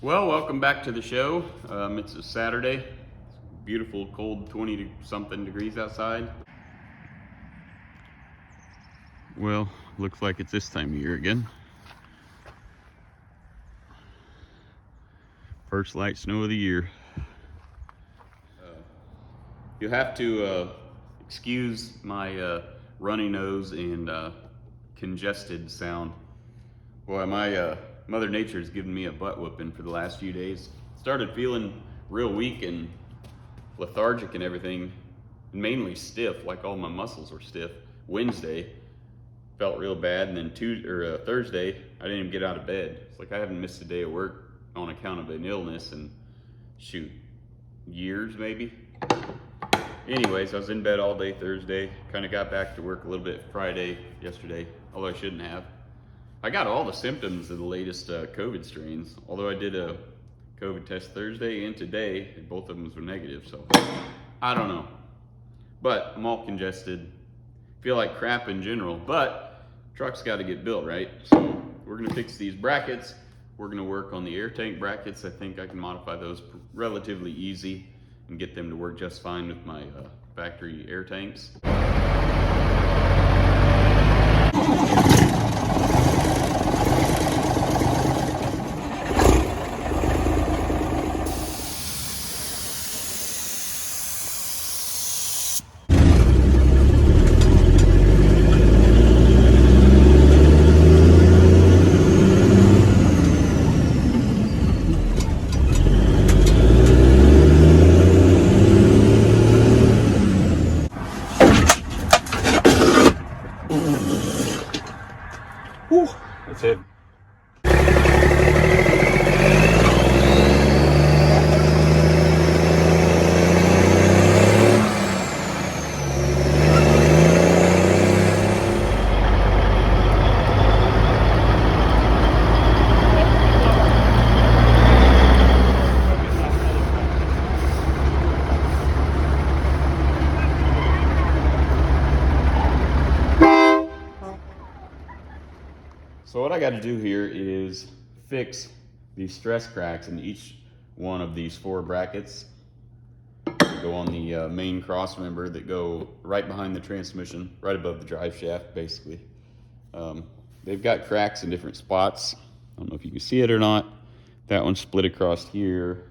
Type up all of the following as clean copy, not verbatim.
Well, welcome back to the show. It's a Saturday. It's beautiful, cold 20-something degrees outside. Well, looks like it's this time of year again. First light snow of the year. You have to excuse my runny nose and congested sound. Boy, my Mother Nature's given me a butt whooping for the last few days. Started feeling real weak and lethargic and everything, mainly stiff, like all my muscles were stiff. Wednesday felt real bad, and then Thursday I didn't even get out of bed. It's like I haven't missed a day of work on account of an illness in years maybe. Anyways, I was in bed all day Thursday. Kind of got back to work a little bit Friday yesterday, although I shouldn't have. I got all the symptoms of the latest COVID strains, although I did a COVID test Thursday and today, and both of them were negative, so I don't know. But I'm all congested, feel like crap in general, but truck's got to get built, right? So we're gonna fix these brackets. We're gonna work on the air tank brackets. I think I can modify those relatively easy and get them to work just fine with my factory air tanks. Whew, that's it. So what I got to do here is fix these stress cracks in each one of these 4 brackets that go on the main cross member that go right behind the transmission, right above the drive shaft, basically. They've got cracks in different spots. I don't know if you can see it or not. That one's split across here.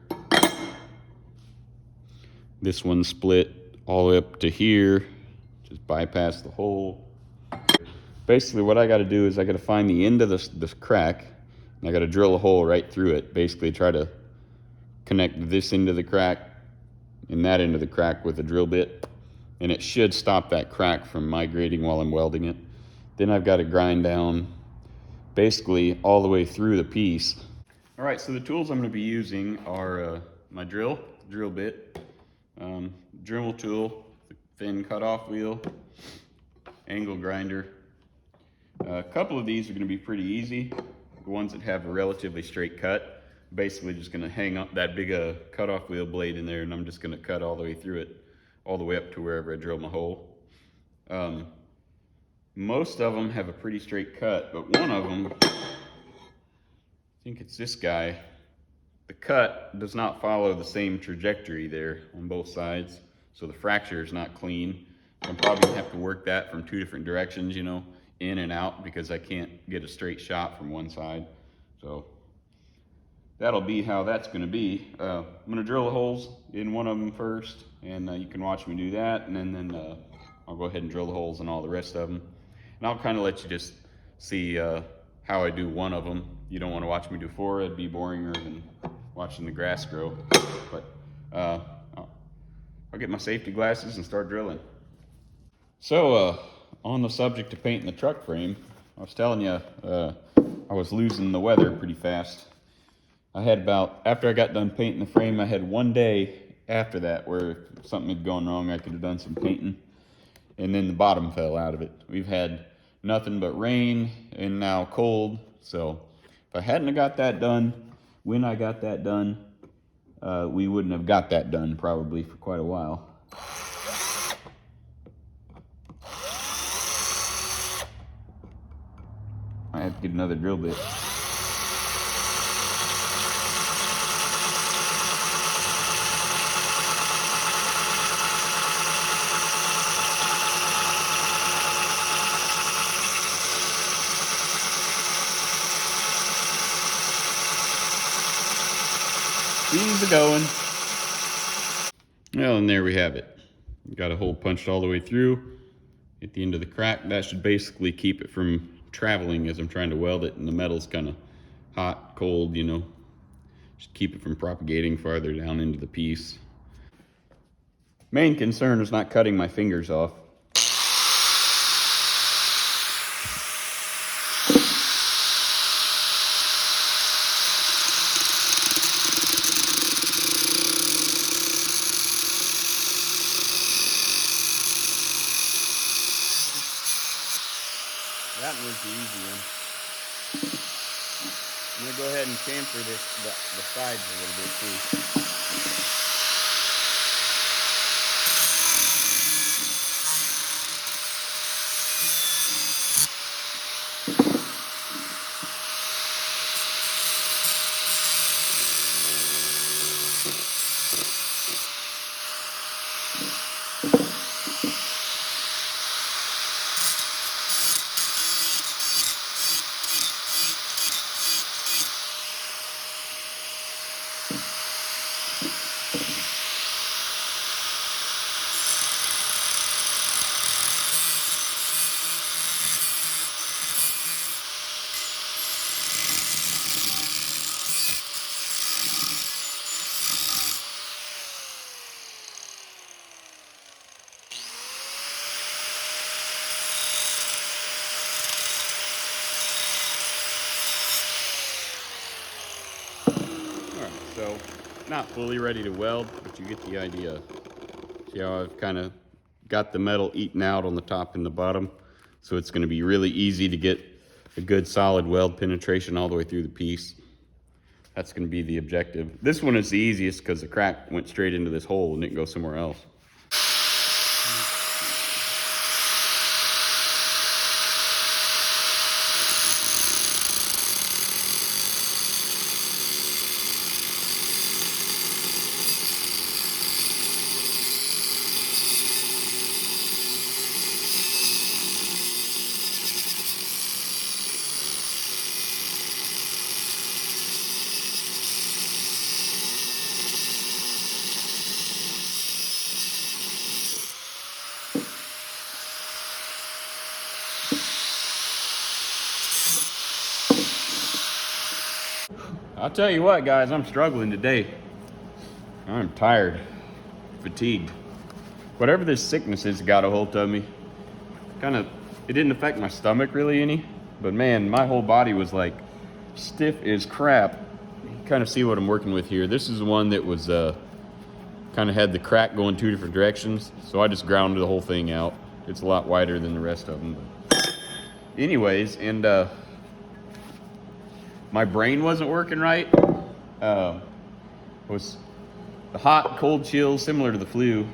This one's split all the way up to here. Just bypass the hole. Basically what I got to do is I got to find the end of this crack, and I got to drill a hole right through it. Basically try to connect this end of the crack and that end of the crack with a drill bit, and it should stop that crack from migrating while I'm welding it. Then I've got to grind down basically all the way through the piece. All right, so the tools I'm going to be using are my drill bit, Dremel tool, thin cutoff wheel, angle grinder. A couple of these are going to be pretty easy. The ones that have a relatively straight cut, basically just going to hang up that big cutoff wheel blade in there, and I'm just going to cut all the way through it, all the way up to wherever I drill my hole. Most of them have a pretty straight cut, but one of them, I think it's this guy, the cut does not follow the same trajectory there on both sides, so the fracture is not clean. I'm probably going to have to work that from 2 different directions, you know, in and out, because I can't get a straight shot from one side. So that'll be how that's going to be. I'm going to drill the holes in one of them first, and you can watch me do that, and then I'll go ahead and drill the holes in all the rest of them. And I'll kind of let you just see how I do one of them. You don't want to watch me do 4, it'd be boringer than watching the grass grow. But I'll get my safety glasses and start drilling. So on the subject of painting the truck frame, I was telling you I was losing the weather pretty fast. I had after I got done painting the frame, I had one day after that where if something had gone wrong, I could have done some painting, and then the bottom fell out of it. We've had nothing but rain and now cold, so if I hadn't have got that done when I got that done, we wouldn't have got that done probably for quite a while. I have to get another drill bit. Easy going. Well, and there we have it. Got a hole punched all the way through at the end of the crack. That should basically keep it from traveling as I'm trying to weld it, and the metal's kind of hot, cold, you know. Should keep it from propagating farther down into the piece. Main concern is not cutting my fingers off. That was the easy one. I'm gonna go ahead and chamfer the sides a little bit too. So, not fully ready to weld, but you get the idea. See how I've kind of got the metal eaten out on the top and the bottom? So it's going to be really easy to get a good solid weld penetration all the way through the piece. That's going to be the objective. This one is the easiest because the crack went straight into this hole and didn't go somewhere else. I'll tell you what, guys, I'm struggling today. I'm tired, fatigued. Whatever this sickness is got a hold of me. It didn't affect my stomach really any, but man, my whole body was like stiff as crap. You kind of see what I'm working with here. This is the one that was kind of had the crack going two different directions, so I just ground the whole thing out. It's a lot wider than the rest of them. But anyways, and my brain wasn't working right. Was the hot, cold chills, similar to the flu.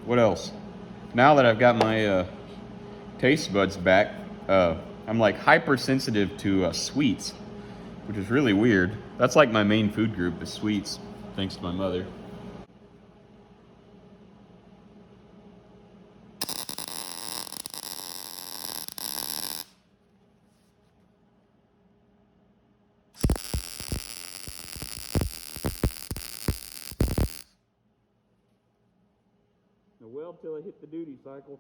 What else? Now that I've got my taste buds back, I'm like hypersensitive to sweets, which is really weird. That's like my main food group is sweets, thanks to my mother. Well, till I hit the duty cycle.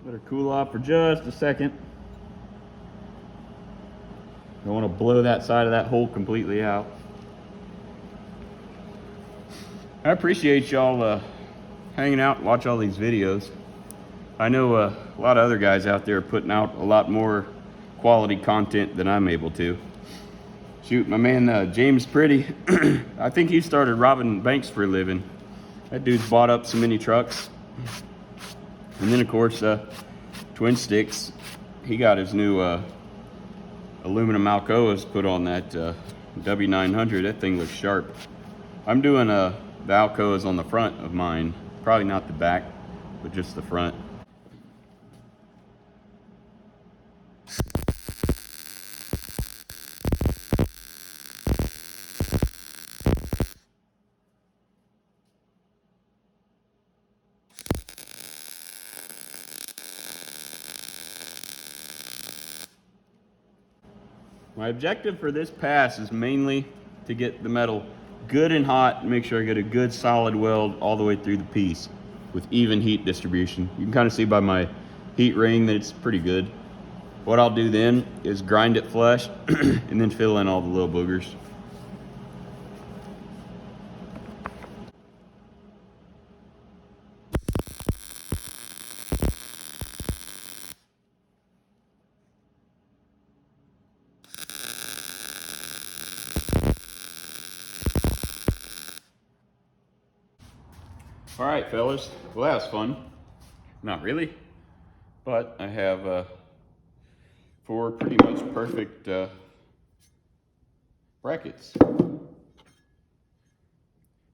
Let her cool off for just a second. I want to blow that side of that hole completely out. I appreciate y'all hanging out and watch all these videos. I know a lot of other guys out there putting out a lot more quality content than I'm able to. Shoot, my man James Pretty, I think he started robbing banks for a living. That dude's bought up so many trucks. And then of course, Twin Sticks, he got his new aluminum Alcoas put on that W900. That thing looks sharp. I'm doing the Alcoas on the front of mine, probably not the back, but just the front. My objective for this pass is mainly to get the metal good and hot and make sure I get a good solid weld all the way through the piece with even heat distribution. You can kind of see by my heat ring that it's pretty good. What I'll do then is grind it flush and then fill in all the little boogers. All right, fellas. Well, that was fun. Not really, but I have 4 pretty much perfect brackets.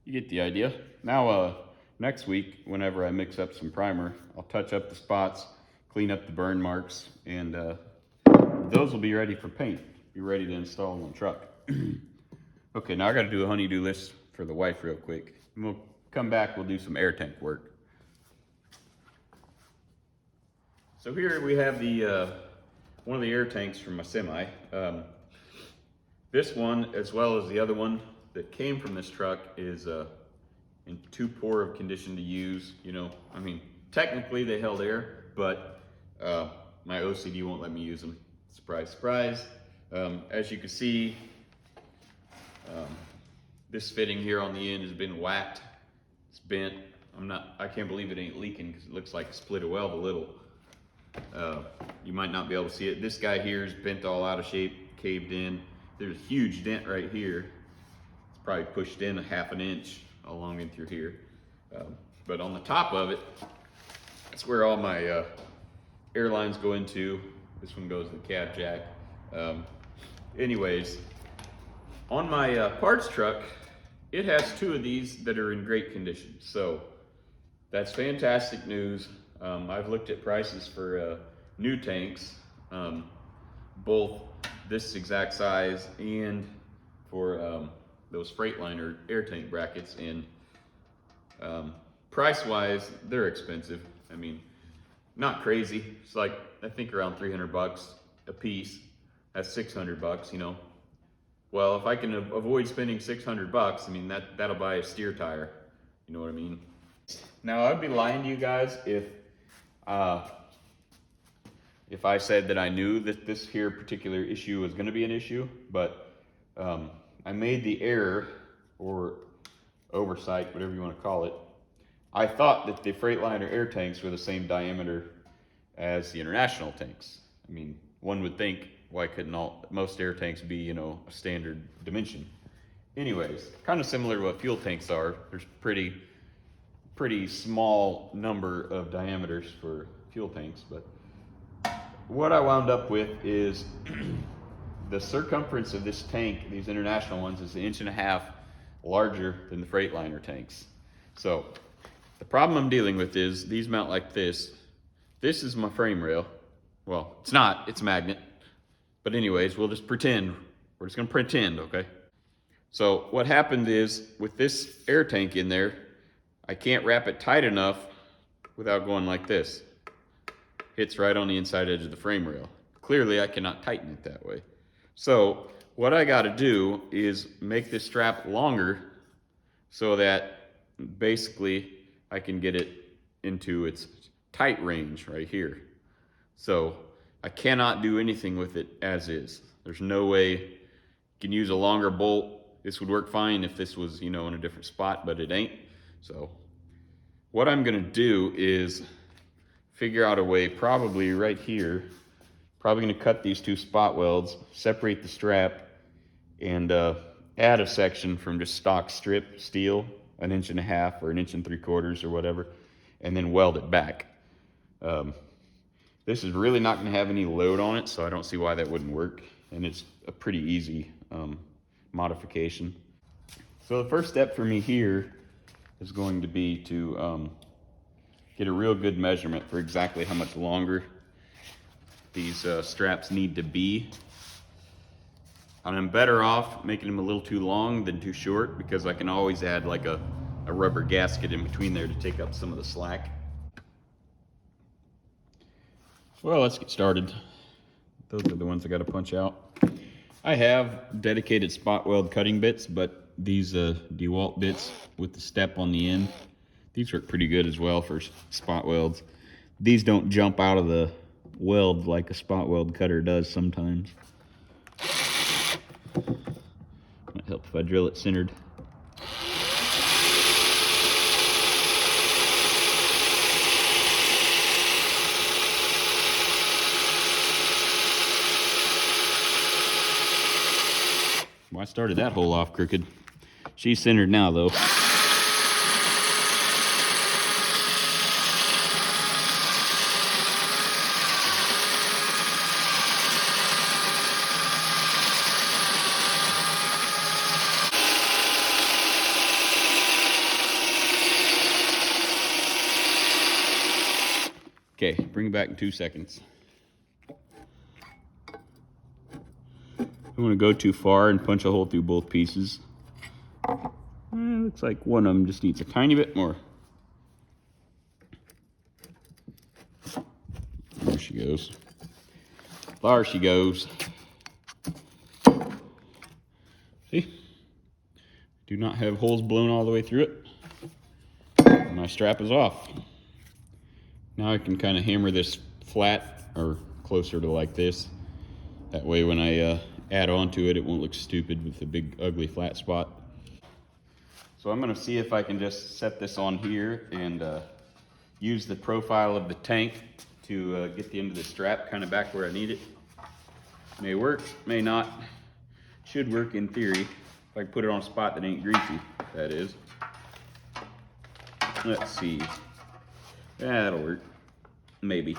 You get the idea. Now, next week, whenever I mix up some primer, I'll touch up the spots, clean up the burn marks, and those will be ready for paint. Be ready to install on the truck. Okay, now I got to do a honey-do list for the wife real quick. And we'll come back, we'll do some air tank work. So here we have the one of the air tanks from my semi. This one, as well as the other one that came from this truck, is in too poor of condition to use. You know, I mean, technically they held air, but my OCD won't let me use them. Surprise, surprise. As you can see, this fitting here on the end has been whacked. It's bent. I can't believe it ain't leaking because it looks like it split a weld a little. You might not be able to see it. This guy here is bent all out of shape, caved in. There's a huge dent right here. It's probably pushed in a ½ inch along in through here. But on the top of it, that's where all my air lines go into. This one goes to the cab jack. Anyways, on my parts truck, it has 2 of these that are in great condition. So that's fantastic news. I've looked at prices for new tanks, both this exact size and for those Freightliner air tank brackets, and price-wise, they're expensive. I mean, not crazy. It's like, I think around 300 bucks a piece. That's 600 bucks, you know. Well, if I can avoid spending 600 bucks, I mean, that'll buy a steer tire. You know what I mean? Now, I'd be lying to you guys if I said that I knew that this here particular issue was going to be an issue, but I made the error, or oversight, whatever you want to call it. I thought that the Freightliner air tanks were the same diameter as the International tanks. I mean, one would think, why couldn't most air tanks be, you know, a standard dimension? Anyways, kind of similar to what fuel tanks are. There's pretty small number of diameters for fuel tanks, but what I wound up with is the circumference of this tank, these International ones, is 1.5 inches larger than the Freightliner tanks. So the problem I'm dealing with is these mount like this. This is my frame rail. Well, it's not, it's magnet. But anyways, we'll just pretend. We're just gonna pretend, okay? So what happened is, with this air tank in there, I can't wrap it tight enough without going like this. Hits right on the inside edge of the frame rail. Clearly, I cannot tighten it that way. So what I gotta do is make this strap longer so that basically I can get it into its tight range right here. So I cannot do anything with it as is. There's no way. You can use a longer bolt. This would work fine if this was, you know, in a different spot, but it ain't. So what I'm gonna do is figure out a way, probably right here, probably gonna cut these 2 spot welds, separate the strap, and add a section from just stock strip steel, 1.5 inches or 1 3/4 inches or whatever, and then weld it back. This is really not going to have any load on it, so I don't see why that wouldn't work. And it's a pretty easy modification. So the first step for me here is going to be to get a real good measurement for exactly how much longer these straps need to be. And I'm better off making them a little too long than too short, because I can always add like a rubber gasket in between there to take up some of the slack. Well, let's get started. Those are the ones I got to punch out. I have dedicated spot weld cutting bits, but these DeWalt bits with the step on the end, these work pretty good as well for spot welds. These don't jump out of the weld like a spot weld cutter does sometimes. Might help if I drill it centered. Well, I started that hole off crooked. She's centered now, though. Okay, bring it back in 2 seconds. I don't want to go too far and punch a hole through both pieces. Looks like one of them just needs a tiny bit more. There she goes. There she goes. See? Do not have holes blown all the way through it. My strap is off. Now I can kind of hammer this flat or closer to like this. That way when I add on to it, it won't look stupid with a big ugly flat spot. So I'm going to see if I can just set this on here and use the profile of the tank to get the end of the strap kind of back where I need it. May work, may not. Should work in theory. If I can put it on a spot that ain't greasy, that is. Let's see. Yeah, that'll work. Maybe.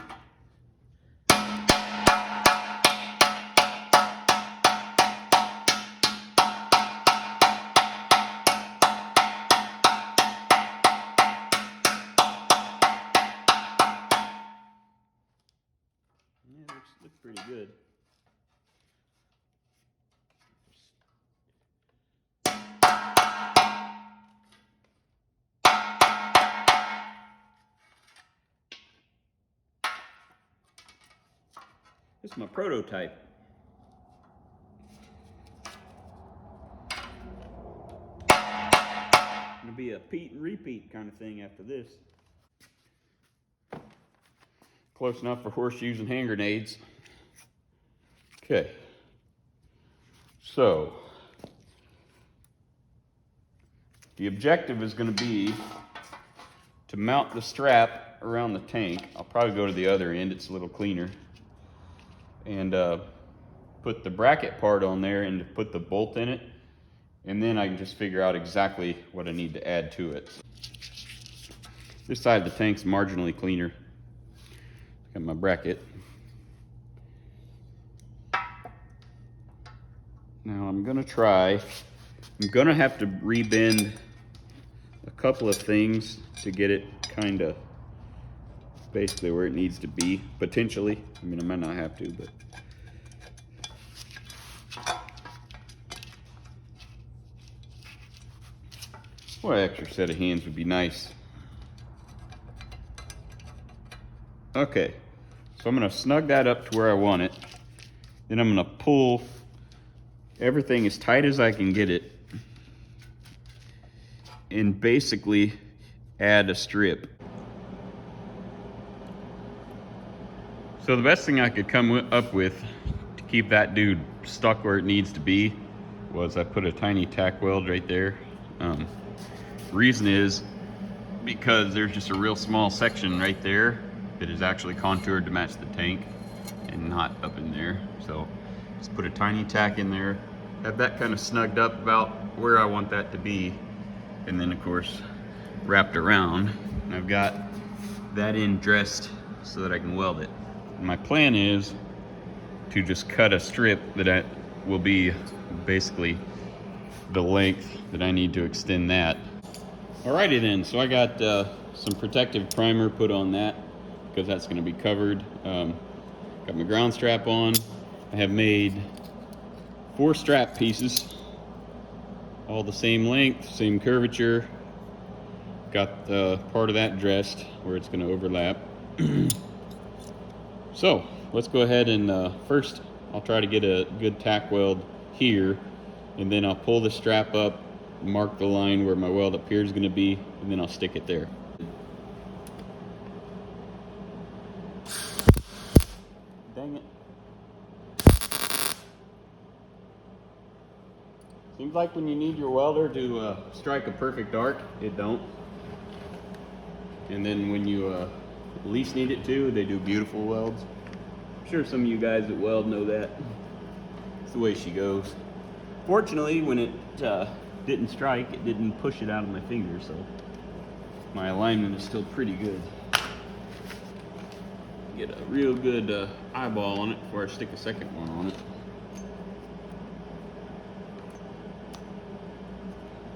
Looks pretty good. This is my prototype. Gonna be a Pete and repeat kind of thing after this. Close enough for horseshoes and hand grenades. Okay. So, the objective is going to be to mount the strap around the tank. I'll probably go to the other end, it's a little cleaner. And put the bracket part on there and put the bolt in it. And then I can just figure out exactly what I need to add to it. This side of the tank's marginally cleaner. Got my bracket. Now I'm gonna have to rebend a couple of things to get it kind of basically where it needs to be, potentially. I mean, I might not have to, but. Well, an extra set of hands would be nice. Okay, so I'm gonna snug that up to where I want it. Then I'm gonna pull everything as tight as I can get it and basically add a strip. So the best thing I could come up with to keep that dude stuck where it needs to be was I put a tiny tack weld right there. Reason is because there's just a real small section right there that is actually contoured to match the tank and not up in there. So just put a tiny tack in there, have that kind of snugged up about where I want that to be, and then of course wrapped around. And I've got that end dressed so that I can weld it. My plan is to just cut a strip that will be basically the length that I need to extend that. Alrighty then, so I got some protective primer put on that because that's going to be covered. Got my ground strap on. I have made 4 strap pieces, all the same length, same curvature. Got part of that dressed where it's going to overlap. So let's go ahead and first I'll try to get a good tack weld here, and then I'll pull the strap up, mark the line where my weld up here is going to be, and then I'll stick it there. Dang it. Seems like when you need your welder to strike a perfect arc, it don't. And then when you least need it to, they do beautiful welds. I'm sure some of you guys that weld know that. It's the way she goes. Fortunately, when it didn't strike, it didn't push it out of my finger, so my alignment is still pretty good. Get a real good eyeball on it before I stick a second one on it.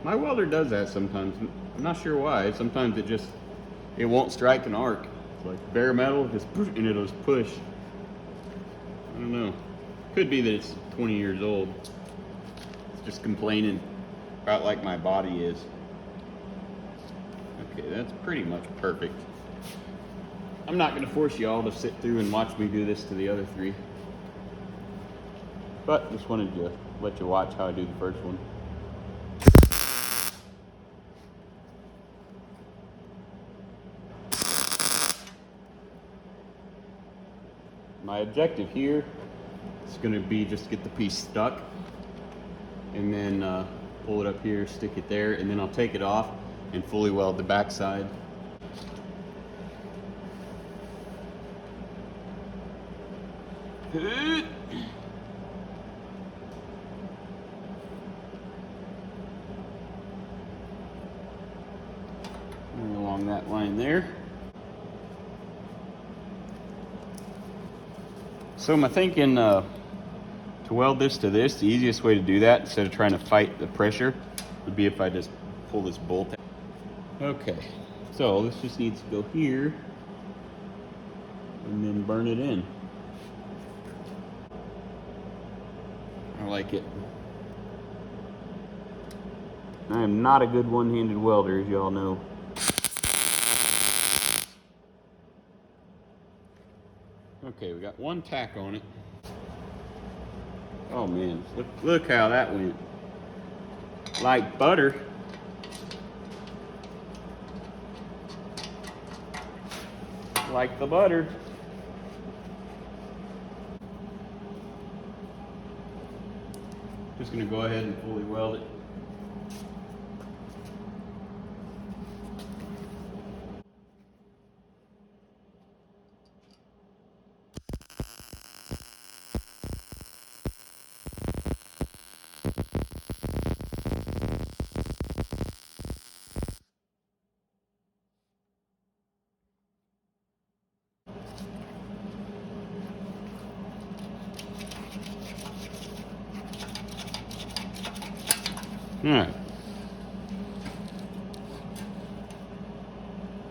My welder does that sometimes. I'm not sure why. Sometimes it won't strike an arc. It's like bare metal, just push, and it'll just push. I don't know. Could be that it's 20 years old. It's just complaining about like my body is. Okay, that's pretty much perfect. I'm not going to force you all to sit through and watch me do this to the other 3. But just wanted to let you watch how I do the first one. My objective here is going to be just to get the piece stuck, and then pull it up here, stick it there, and then I'll take it off and fully weld the backside. Along that line there. So I'm thinking to weld this to this, the easiest way to do that, instead of trying to fight the pressure, would be if I just pull this bolt out. Okay, so this just needs to go here and then burn it in. I like it. I am not a good one-handed welder, as y'all know. Okay, we got 1 tack on it. Oh man, look how that went. Like butter. Like the butter. Just gonna go ahead and fully weld it. All right.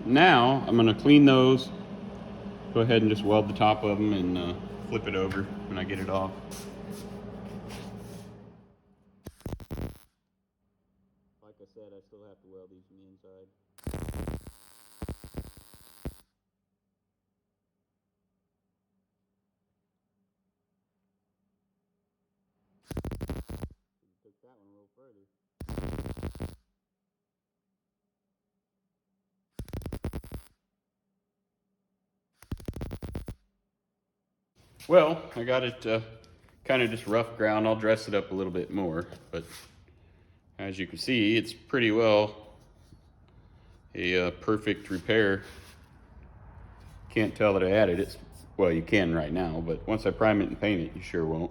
Now I'm going to clean those. Go ahead and just weld the top of them and flip it over when I get it off. Like I said, I still have to weld these from the inside. Took that one a little further. Well, I got it kind of just rough ground. I'll dress it up a little bit more, but as you can see, it's pretty well a perfect repair. Can't tell that I added it. Well, you can right now, but once I prime it and paint it, you sure won't.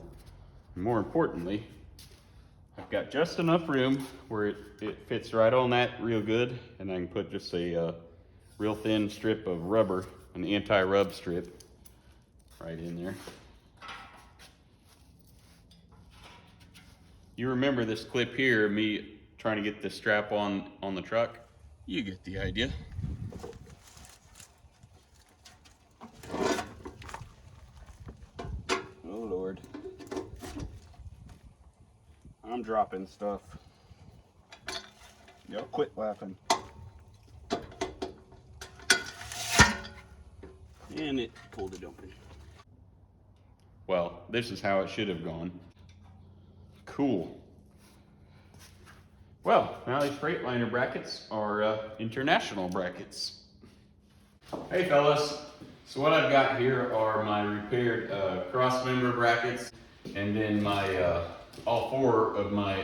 And more importantly, I've got just enough room where it fits right on that real good, and I can put just a real thin strip of rubber, an anti-rub strip, right in there. You remember this clip here, me trying to get the strap on the truck? You get the idea. Oh Lord. I'm dropping stuff. Y'all quit laughing. And it pulled it open. Well, this is how it should have gone. Cool. Well, now these Freightliner brackets are international brackets. Hey fellas, so what I've got here are my repaired cross member brackets, and then my all four of my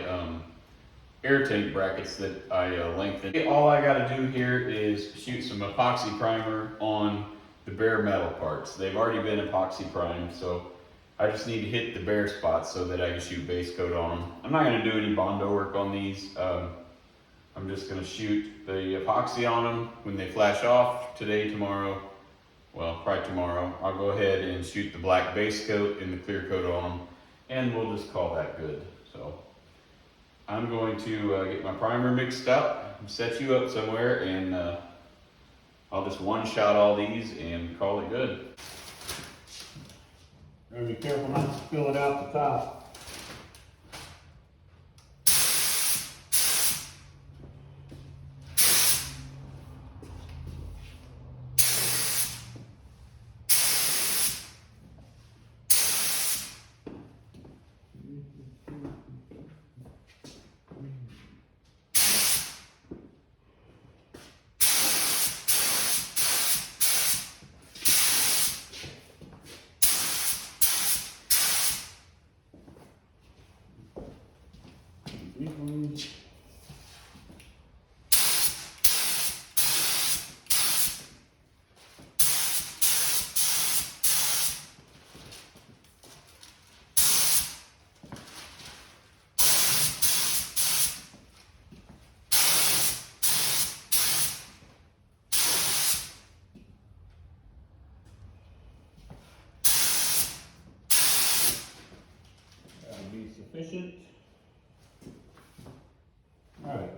air tank brackets that I lengthened. All I gotta do here is shoot some epoxy primer on the bare metal parts. They've already been epoxy primed, so I just need to hit the bare spots so that I can shoot base coat on them. I'm not gonna do any Bondo work on these. I'm just gonna shoot the epoxy on them when they flash off today, tomorrow. Well, probably tomorrow. I'll go ahead and shoot the black base coat and the clear coat on them, and we'll just call that good. So I'm going to get my primer mixed up, set you up somewhere, and I'll just one-shot all these and call it good. Gotta be careful not to spill it out the top. That'll be sufficient. All right.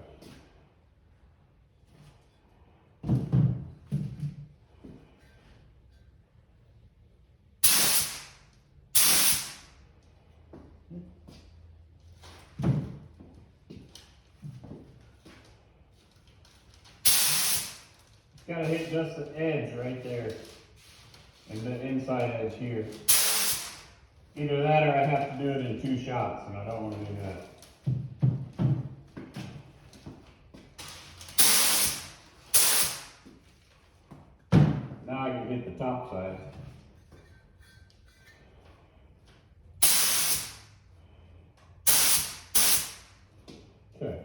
Gotta hit just the edge right there, and the inside edge here. Either that or I have to do it in 2 shots, and I don't want to do that. Now I can hit the top side. Okay.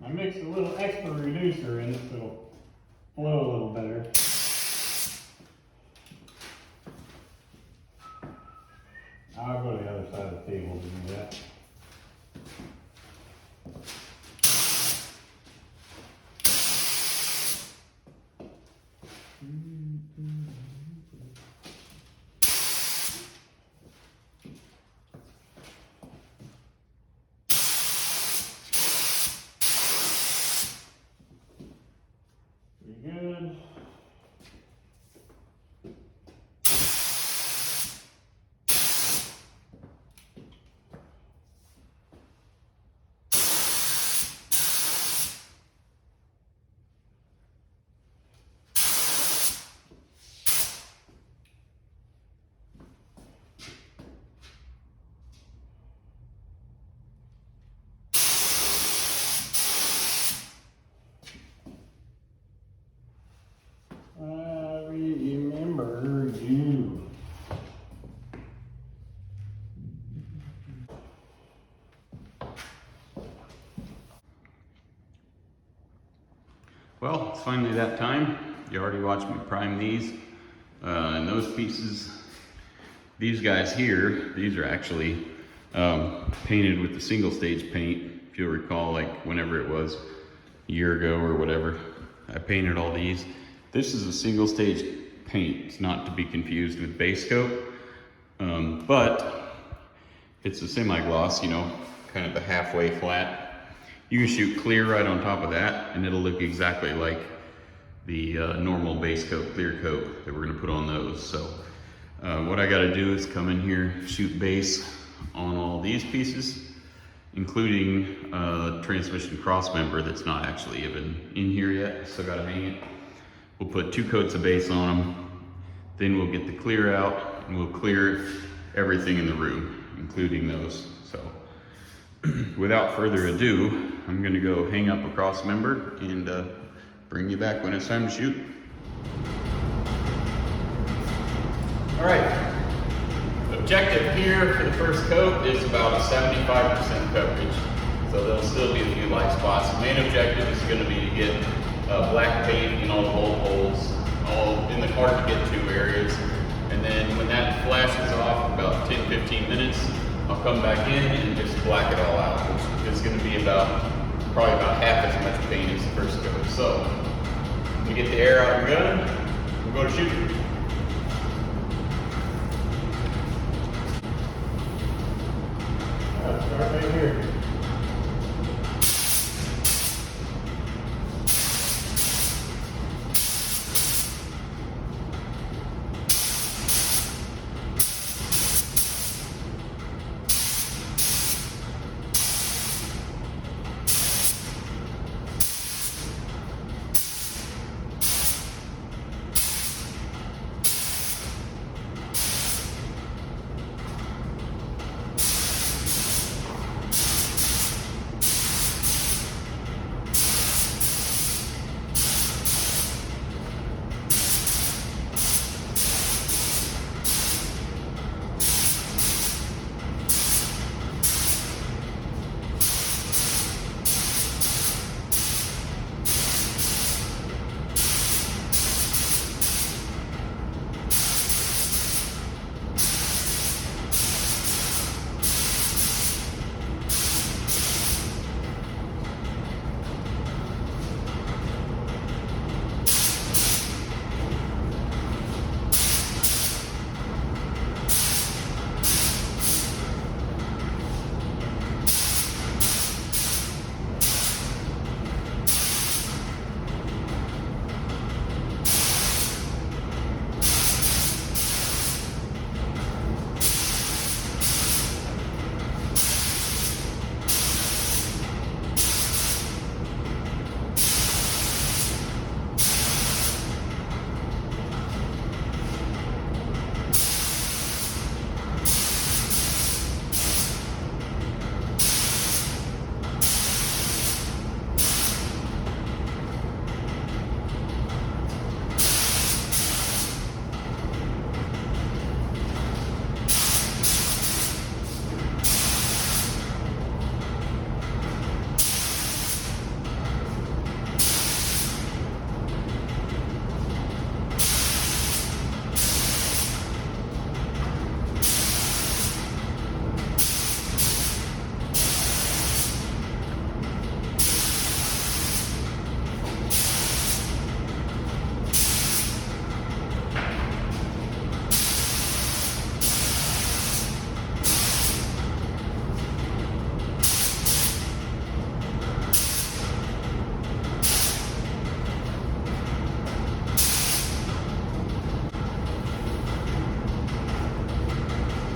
I mixed a little extra reducer in it so it'll flow a little better. I'll go to the other side of the table to do that. Pretty good. I remember you. Well, it's finally that time. You already watched me prime these. And those pieces, these guys here, these are actually painted with the single stage paint. If you'll recall, like whenever it was a year ago or whatever, I painted all these. This is a single stage paint. It's not to be confused with base coat, but it's a semi-gloss, you know, kind of a halfway flat. You can shoot clear right on top of that and it'll look exactly like the normal base coat, clear coat that we're gonna put on those. So what I gotta do is come in here, shoot base on all these pieces, including transmission cross member that's not actually even in here yet. Still gotta hang it. We'll put 2 coats of base on them. Then we'll get the clear out and we'll clear everything in the room, including those. So without further ado, I'm gonna go hang up a cross member and bring you back when it's time to shoot. All right, objective here for the first coat is about a 75% coverage. So there'll still be a few light spots. The main objective is gonna be to get black paint in all the bolt holes, all in the hard to get to areas. And then when that flashes off about 10-15 minutes, I'll come back in and just black it all out, which is gonna be probably about half as much paint as the first coat. So when we get the air out of the gun, we'll go to shooting. Start right here.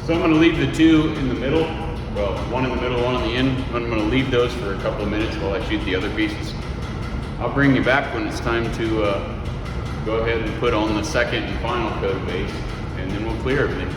So I'm gonna leave the 2 in the middle, well, 1 in the middle, 1 on the end. I'm gonna leave those for a couple of minutes while I shoot the other pieces. I'll bring you back when it's time to go ahead and put on the second and final coat of base, and then we'll clear everything.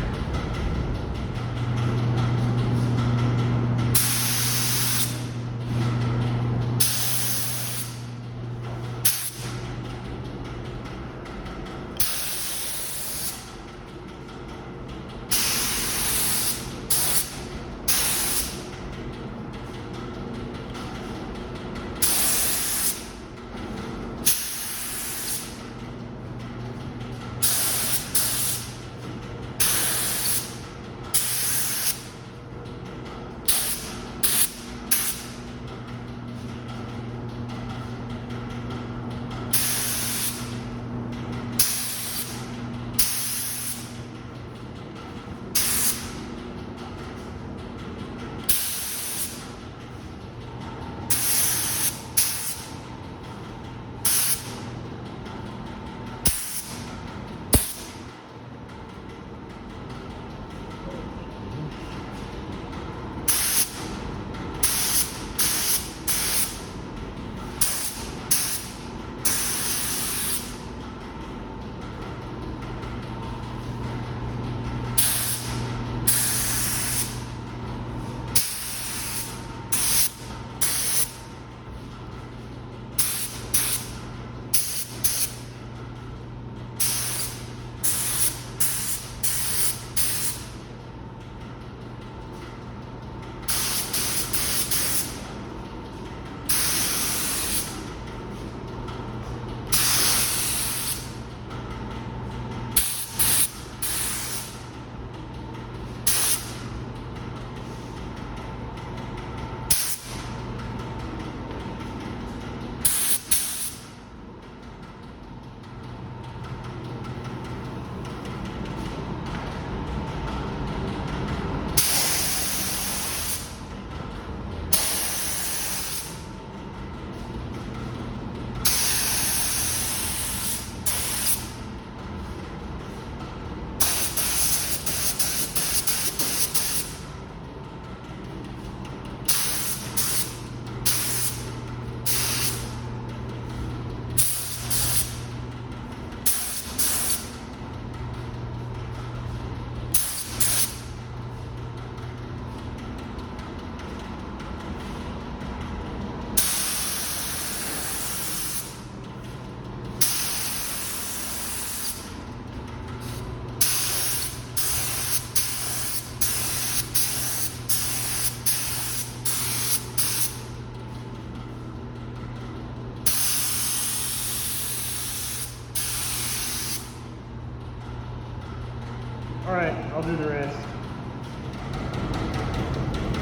All right, I'll do the rest.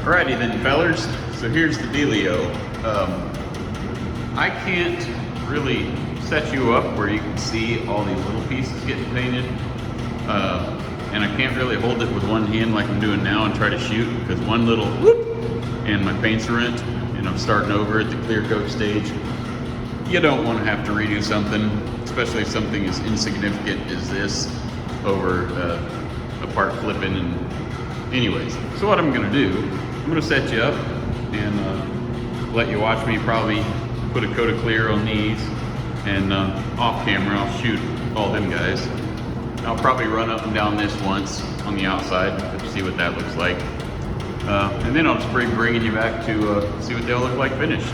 Alrighty then, fellers. So here's the dealio. I can't really set you up where you can see all these little pieces getting painted. And I can't really hold it with one hand like I'm doing now and try to shoot, because one little whoop and my paint's ruined and I'm starting over at the clear coat stage. You don't want to have to redo something, especially if something as insignificant as this over a part flipping. And anyways, so what I'm gonna do, I'm gonna set you up and let you watch me probably put a coat of clear on these, and off camera I'll shoot all them guys. I'll probably run up and down this once on the outside to see what that looks like. And then I'll just bringing you back to see what they'll look like finished.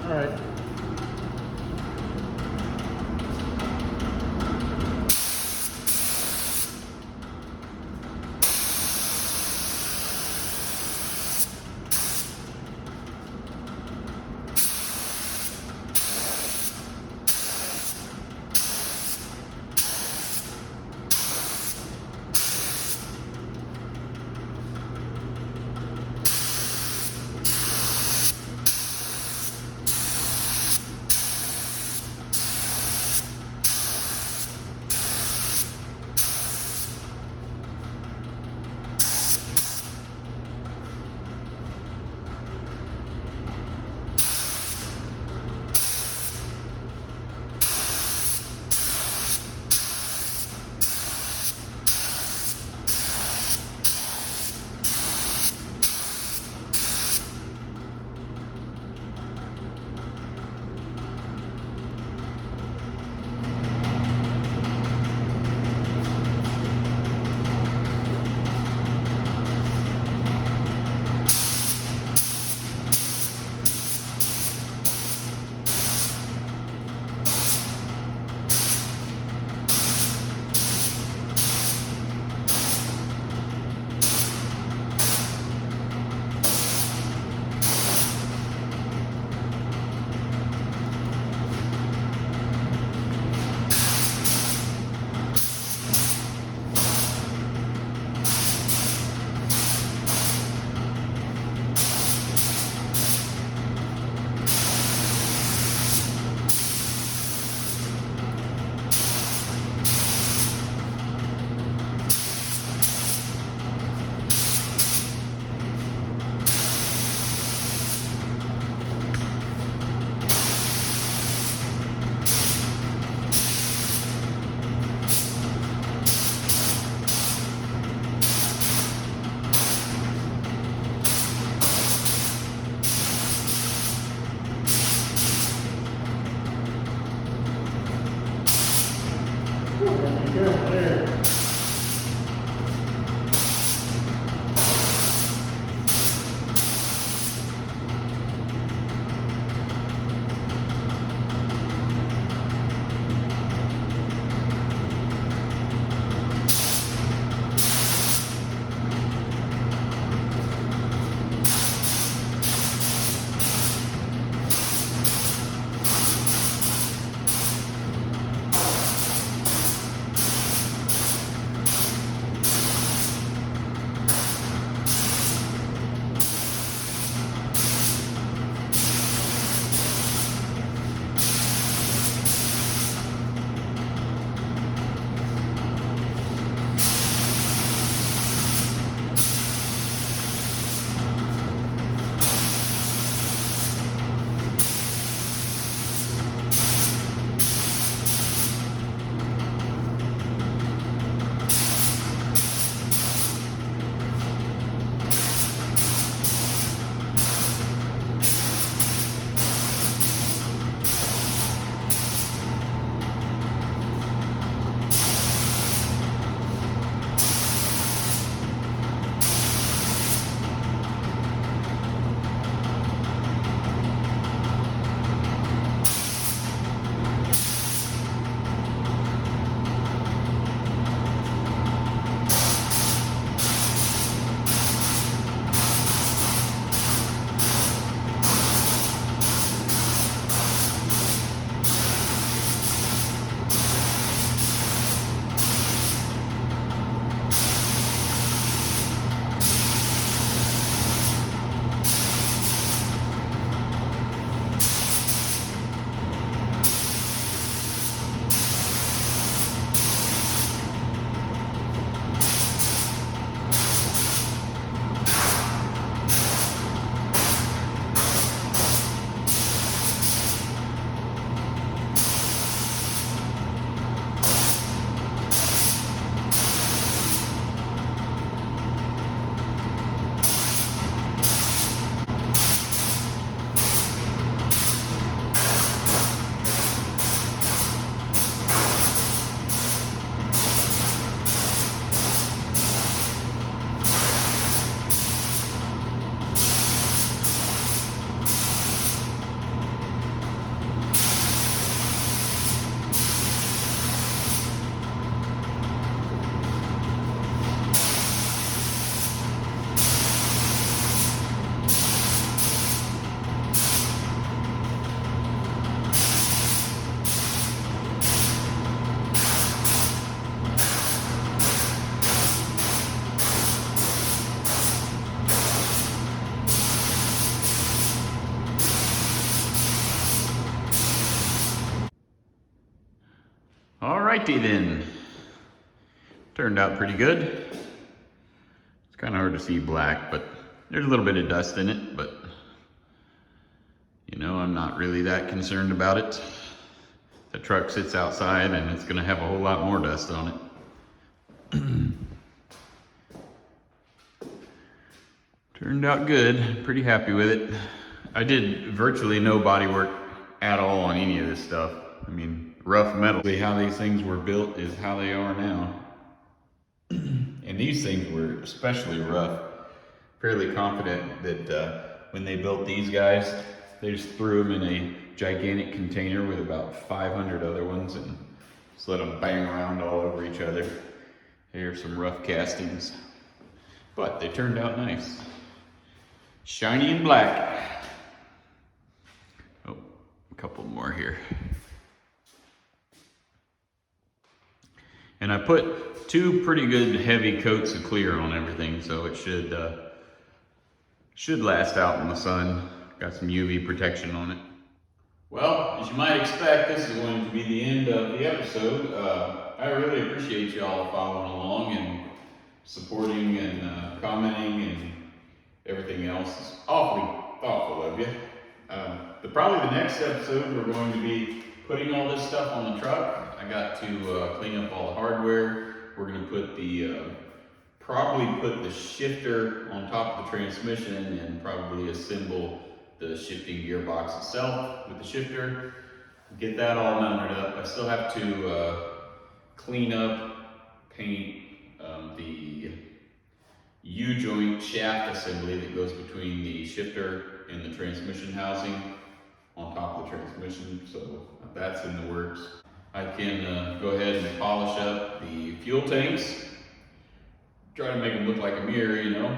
All right. Alrighty then. Turned out pretty good. It's kind of hard to see black, but there's a little bit of dust in it, but you know, I'm not really that concerned about it. The truck sits outside and it's gonna have a whole lot more dust on it. Turned out good, pretty happy with it. I did virtually no body work at all on any of this stuff. I mean, rough metal. How these things were built is how they are now. And these things were especially rough. Fairly confident that when they built these guys, they just threw them in a gigantic container with about 500 other ones and just let them bang around all over each other. Here's some rough castings, but they turned out nice. Shiny and black. Oh, a couple more here. And I put 2 pretty good heavy coats of clear on everything, so it should last out in the sun. Got some UV protection on it. Well, as you might expect, this is going to be the end of the episode. I really appreciate y'all following along and supporting and commenting and everything else. It's awfully thoughtful of you. Probably the next episode, we're going to be putting all this stuff on the truck. I got to clean up all the hardware. We're going to put probably put the shifter on top of the transmission and probably assemble the shifting gearbox itself with the shifter. Get that all mounted up. I still have to clean up, paint the U-joint shaft assembly that goes between the shifter and the transmission housing on top of the transmission, so that's in the works. I can go ahead and polish up the fuel tanks, try to make them look like a mirror, you know,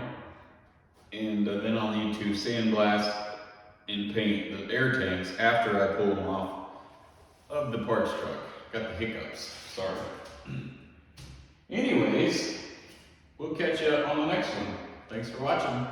and then I'll need to sandblast and paint the air tanks after I pull them off of the parts truck. Got the hiccups, sorry. Anyways, we'll catch you on the next one. Thanks for watching.